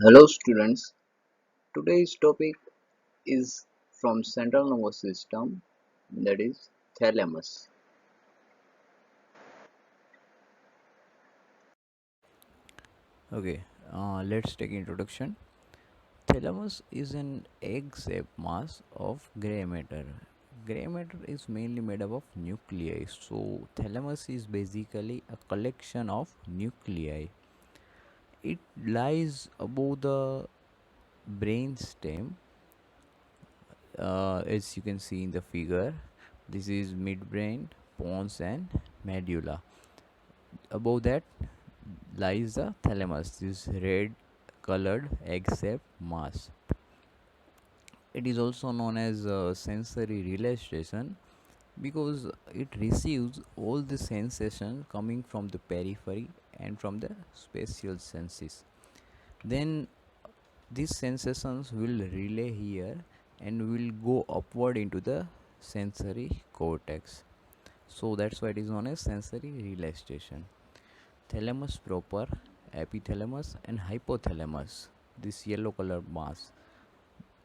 Hello students, today's topic is from central nervous system, that is thalamus. Okay, let's take introduction. Thalamus is an egg-shaped mass of gray matter. Gray matter is mainly made up of nuclei. So thalamus is basically a collection of nuclei. It lies above the brain stem, as you can see in the figure. This is midbrain, pons, and medulla. Above that lies the thalamus, this red colored egg-shaped mass. It is also known as sensory relay station because it receives all the sensation coming from the periphery and from the spatial senses. Then these sensations will relay here and will go upward into the sensory cortex. So that's why it is known as sensory relay station. Thalamus proper, epithalamus, and hypothalamus. This yellow colored mass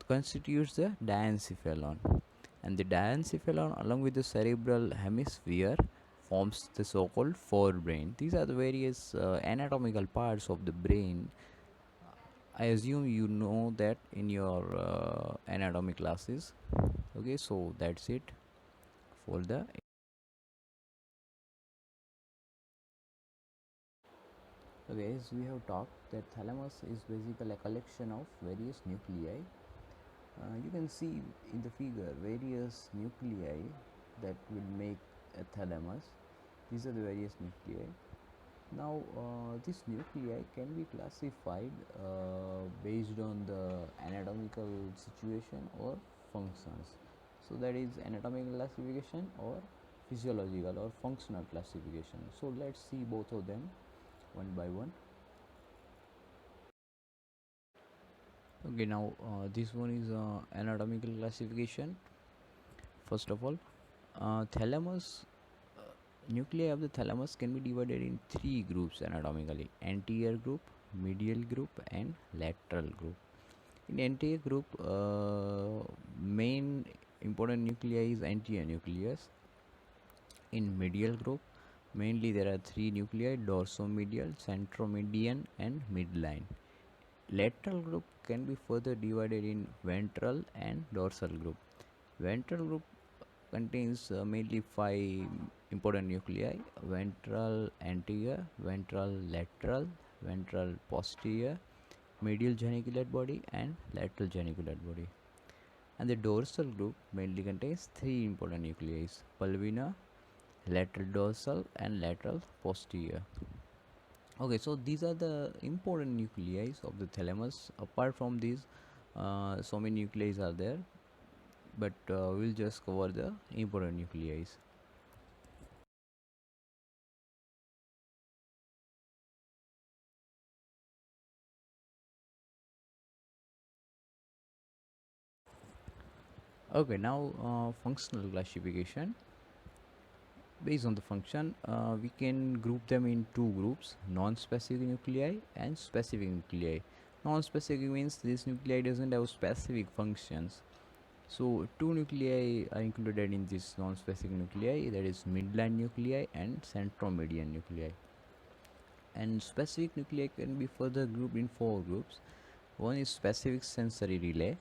constitutes the diencephalon, and the diencephalon along with the cerebral hemisphere forms the so-called forebrain. These are the various anatomical parts of the brain. I assume you know that in your anatomy classes. Okay, so that's it for the. Okay, as we have talked that thalamus is basically a collection of various nuclei. You can see in the figure various nuclei that will make a thalamus. These are the various nuclei. Now, this nuclei can be classified based on the anatomical situation or functions. So, that is anatomical classification or physiological or functional classification. So, let's see both of them one by one. Okay, now this one is anatomical classification. First of all, thalamus nuclei of the thalamus can be divided in three groups anatomically: anterior group, medial group, and lateral group. In anterior group, main important nuclei is anterior nucleus. In medial group, mainly there are three nuclei: dorsomedial, centromedian, and midline. Lateral group can be further divided in ventral and dorsal group. Ventral group contains mainly five important nuclei: ventral anterior, ventral lateral, ventral posterior, medial geniculate body, and lateral geniculate body. And the dorsal group mainly contains three important nuclei: pulvina, lateral dorsal, and lateral posterior. Okay, so these are the important nuclei of the thalamus. Apart from these, so many nuclei are there, but we'll just cover the important nuclei. Okay, now functional classification. Based on the function, we can group them in two groups: non-specific nuclei and specific nuclei. Non-specific means this nuclei doesn't have specific functions. So two nuclei are included in this non-specific nuclei, that is midline nuclei and centromedian nuclei. And specific nuclei can be further grouped in four groups. One is specific sensory relay,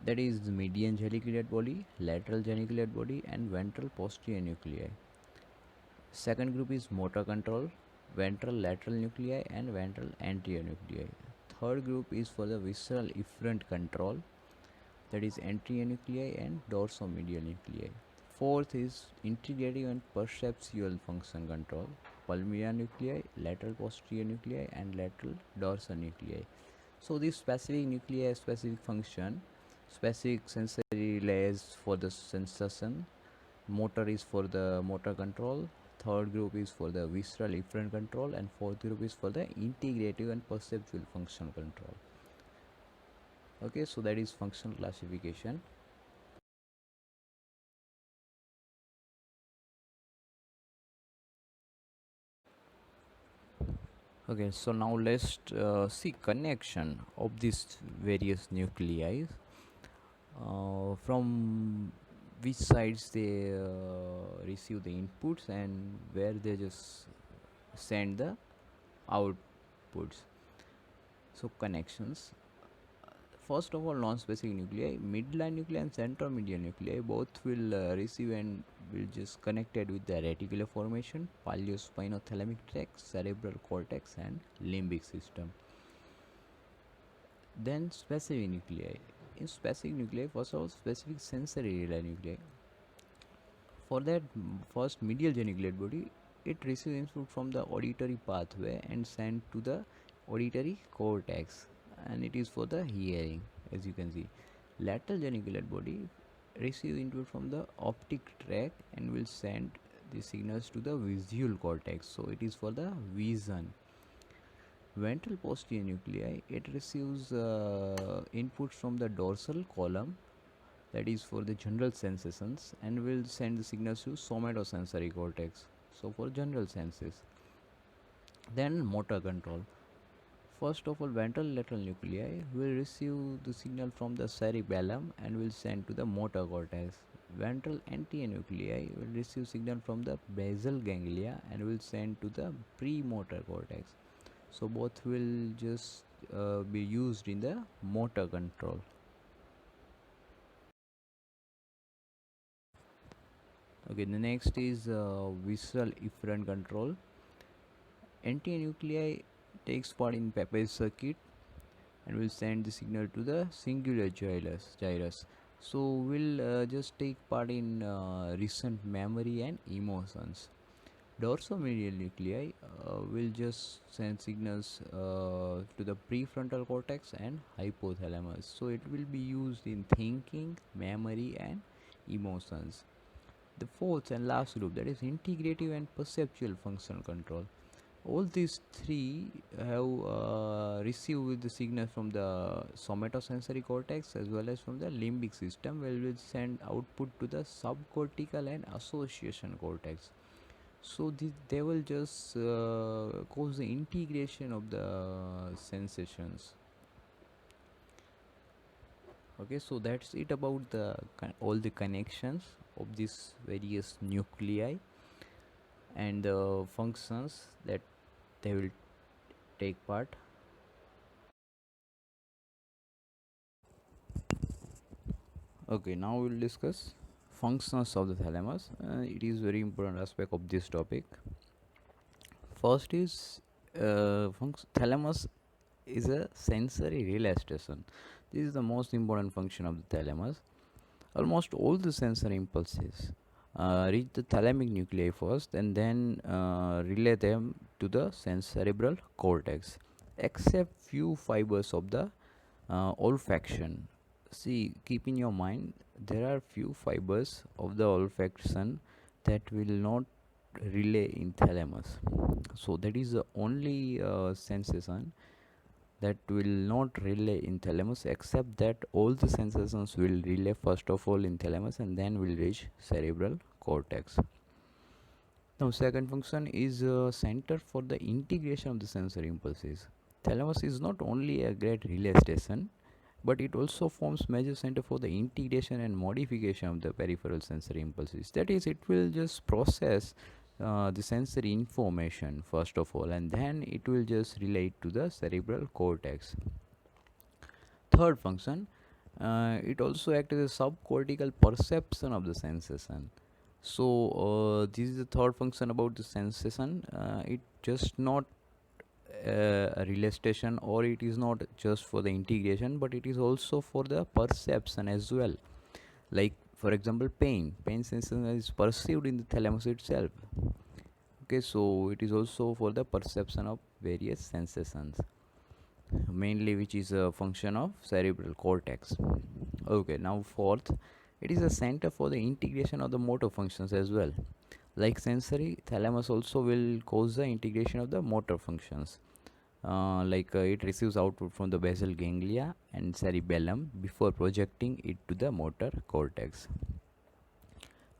that is the median geniculate body, lateral geniculate body, and ventral posterior nuclei. Second group is motor control, ventral lateral nuclei, and ventral anterior nuclei. Third group is for the visceral efferent control, that is anterior nuclei and dorsomedial nuclei. Fourth is integrative and perceptual function control, pulmonary nuclei, lateral posterior nuclei, and lateral dorsal nuclei. So these specific nuclei have specific function. Specific sensory relays for the sensation, motor is for the motor control, third group is for the visceral efferent control, and fourth group is for the integrative and perceptual function control. Okay, so that is functional classification. Okay, so now let's see connection of these various nuclei, from which sides they receive the inputs and where they just send the outputs. So connections. First of all, non-specific nuclei, midline nuclei and centromedial nuclei both will receive and will just connected with the reticular formation, paliospinothalamic tract, cerebral cortex and limbic system. Then specific nuclei. In specific nuclei, first of all, specific sensory relay nuclei. For that first medial geniculate body, it receives input from the auditory pathway and sent to the auditory cortex, and it is for the hearing, as you can see. Lateral geniculate body receive input from the optic tract and will send the signals to the visual cortex, so it is for the vision. Ventral posterior nuclei, it receives input from the dorsal column, that is for the general sensations, and will send the signals to somatosensory cortex, so for general senses. Then motor control. First of all, ventral lateral nuclei will receive the signal from the cerebellum and will send to the motor cortex. Ventral anterior nuclei will receive signal from the basal ganglia and will send to the premotor cortex. So both will just be used in the motor control. Okay, the next is visceral efferent control. Anti-nuclei takes part in Pepper's circuit and will send the signal to the singular gyrus. So will just take part in recent memory and emotions. Dorsomedial nuclei will just send signals to the prefrontal cortex and hypothalamus. So it will be used in thinking, memory and emotions. The fourth and last group, that is integrative and perceptual functional control. All these three have received the signal from the somatosensory cortex as well as from the limbic system, where will send output to the subcortical and association cortex. So they will just cause the integration of the sensations. Okay, so that's it about the all the connections of these various nuclei and the functions that they will take part. Okay, now we'll discuss functions of the thalamus. It is very important aspect of this topic. First is thalamus is a sensory relay station. This is the most important function of the thalamus. Almost all the sensory impulses reach the thalamic nuclei first and then relay them to the cerebral cortex, except few fibers of the olfaction. See, keep in your mind, there are few fibers of the olfaction that will not relay in thalamus. So that is the only sensation that will not relay in thalamus, except that all the sensations will relay first of all in thalamus and then will reach cerebral cortex. Now second function is center for the integration of the sensory impulses. Thalamus is not only a great relay station, but it also forms major center for the integration and modification of the peripheral sensory impulses. That is, it will just process the sensory information first of all, and then it will just relate to the cerebral cortex. Third function, it also acts as a subcortical perception of the sensation. So this is the third function about the sensation. It just not a relay station, or it is not just for the integration, but it is also for the perception as well. Like for example, pain sensation is perceived in the thalamus itself. Okay, so it is also for the perception of various sensations, mainly which is a function of cerebral cortex. Okay, now fourth, it is a center for the integration of the motor functions as well. Like sensory, thalamus also will cause the integration of the motor functions. It receives output from the basal ganglia and cerebellum before projecting it to the motor cortex.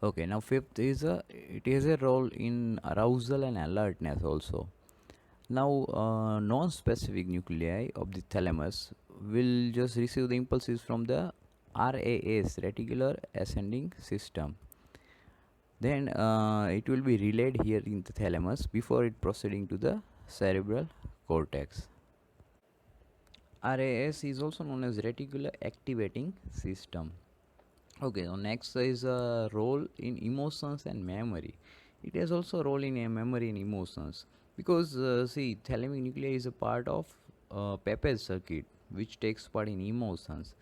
Okay, now fifth is it has a role in arousal and alertness also. Now, non-specific nuclei of the thalamus will just receive the impulses from the RAS, reticular ascending system. Then it will be relayed here in the thalamus before it proceeding to the cerebral cortex. RAS is also known as reticular activating system. Okay, so next is a role in emotions and memory. It has also a role in memory and emotions because see, thalamic nuclei is a part of Pepez circuit which takes part in emotions.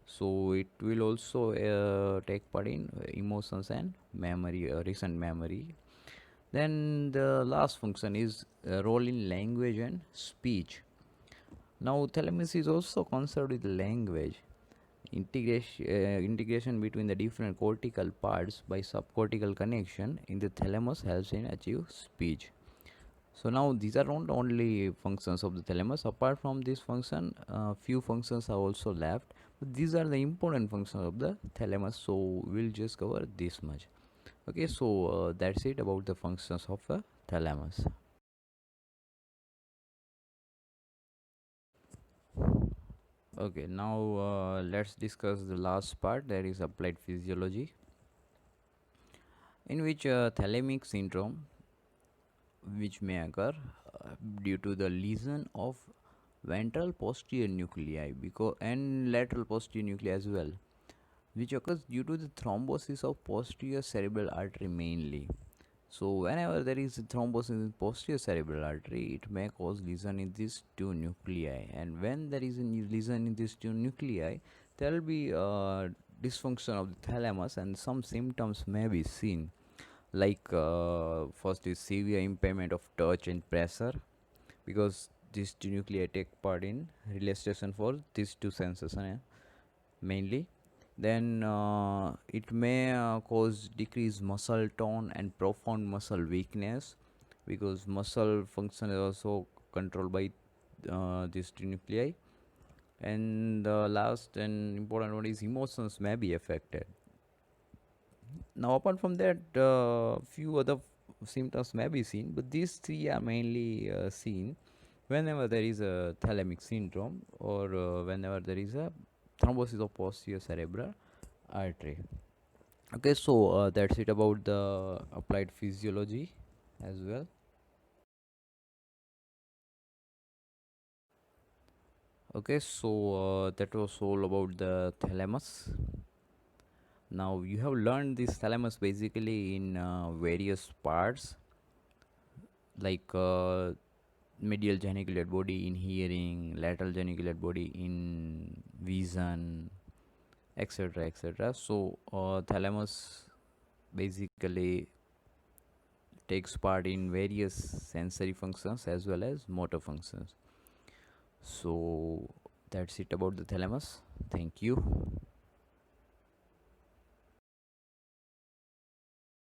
So it will also take part in emotions and memory, recent memory. Then the last function is role in language and speech. Now thalamus is also concerned with language. Integration between the different cortical parts by subcortical connection in the thalamus helps in achieve speech. So now these are not only functions of the thalamus. Apart from this function, few functions are also left. But these are the important functions of the thalamus. So we'll just cover this much. Okay, so that's it about the functions of the thalamus. Okay, now let's discuss the last part, that is applied physiology, in which thalamic syndrome, which may occur due to the lesion of ventral posterior nuclei because and lateral posterior nuclei as well, which occurs due to the thrombosis of posterior cerebral artery mainly. So whenever there is a thrombosis in posterior cerebral artery, it may cause lesion in these two nuclei, and when there is a lesion in these two nuclei, there will be dysfunction of the thalamus, and some symptoms may be seen, like first is severe impairment of touch and pressure, because these two nuclei take part in relay station for these two senses mainly. Then it may cause decreased muscle tone and profound muscle weakness, because muscle function is also controlled by these two nuclei. And the last and important one is emotions may be affected. Now apart from that, few other symptoms may be seen, but these three are mainly seen whenever there is a thalamic syndrome, or whenever there is a thrombosis of posterior cerebral artery. Okay, so that's it about the applied physiology as well. Okay, so that was all about the thalamus. Now you have learned this thalamus basically in various parts, like medial geniculate body in hearing, lateral geniculate body in vision, etc. etc. So thalamus basically takes part in various sensory functions as well as motor functions. So that's it about the thalamus. Thank you.